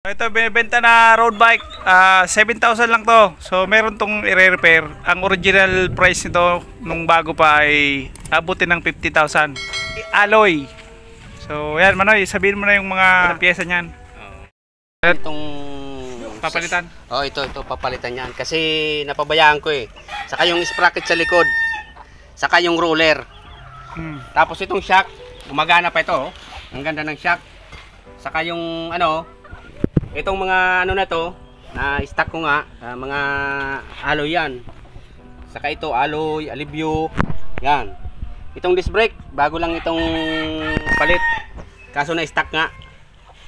Ito binibenta na road bike, 7,000 lang to. So meron tong i-repair. Ang original price nito nung bago pa ay abutin ng 50,000. Alloy. So yan Manoy, sabihin mo na yung mga piyesa niyan. Itong Papalitan. ito papalitan yan kasi napabayaan ko eh. Saka yung sprocket sa likod. Saka yung roller. Tapos itong shock, gumagana pa ito, oh. Ang ganda ng shock. Saka yung itong mga na to, na stock ko nga, mga alloy yan. Saka ito, alloy, alibyo, yan. Itong disc brake, bago lang itong palit. Kaso na stock nga.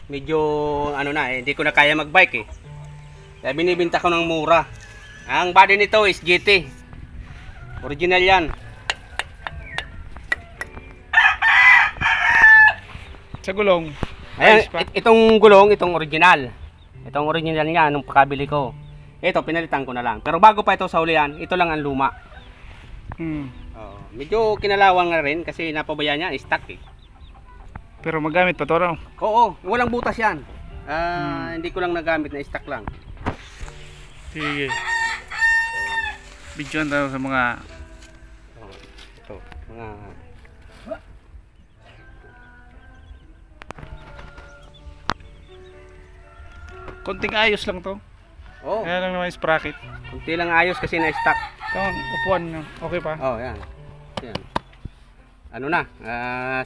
Medyo, hindi ko na kaya magbike eh. Kaya binibinta ko ng mura. Ang body nito is GT. Original yan. Sa gulong. Ayan, itong gulong, itong original. Itong original niya nung pakabili ko. Ito, pinalitan ko na lang. Pero bago pa ito sa ulian, ito lang ang luma. Medyo kinalawang na rin kasi napabayaan niya, stock eh. Pero magamit pa to, no? Oo, walang butas yan. Hindi ko lang nagamit, na stock lang. Sige. Bidyoan tayo sa mga... Ito, mga... Konting ayos lang to. Oo. Kaya lang naman yung sprocket. Kunti lang ayos kasi na-stock. Ito, upuan nyo. Okay pa? Oo, yan. Yan.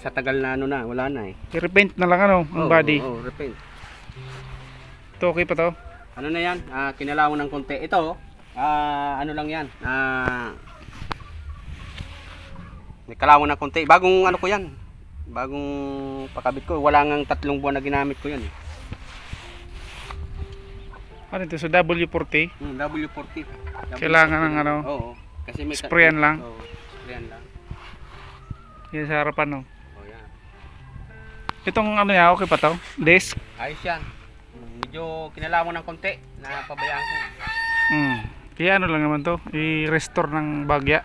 Sa tagal na wala na eh. I-repaint na lang ang body. Oo, repaint. Ito okay pa to? Ano na yan? Kinalawang ng konti. Ito, lang yan. May kalawang ng konti. Bagong ko yan. Bagong pakabit ko. Wala ngang 3 buwan na ginamit ko yan eh. Ano ito? So W40? W40. Kailangan ng Oo. Kasi may sprayan lang? Oo, sprayan lang. Yan sa harapan, no? Oo, yan. Itong niya, okay pa to? Disc? Ayos yan. Medyo kinalawang ng konti. Napabayaan ko. Kaya lang naman to. I-restore ng bagya.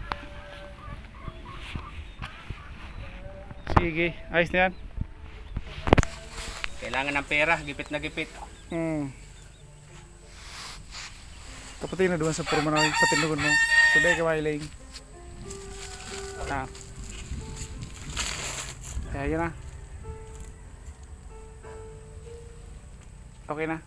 Sige. Ayos na yan. Kailangan ng pera. Gipit na gipit. Kapatid na doon sa puro manawin patinugon mo. Sabay ka mailing. Kaya yun na. Okay na.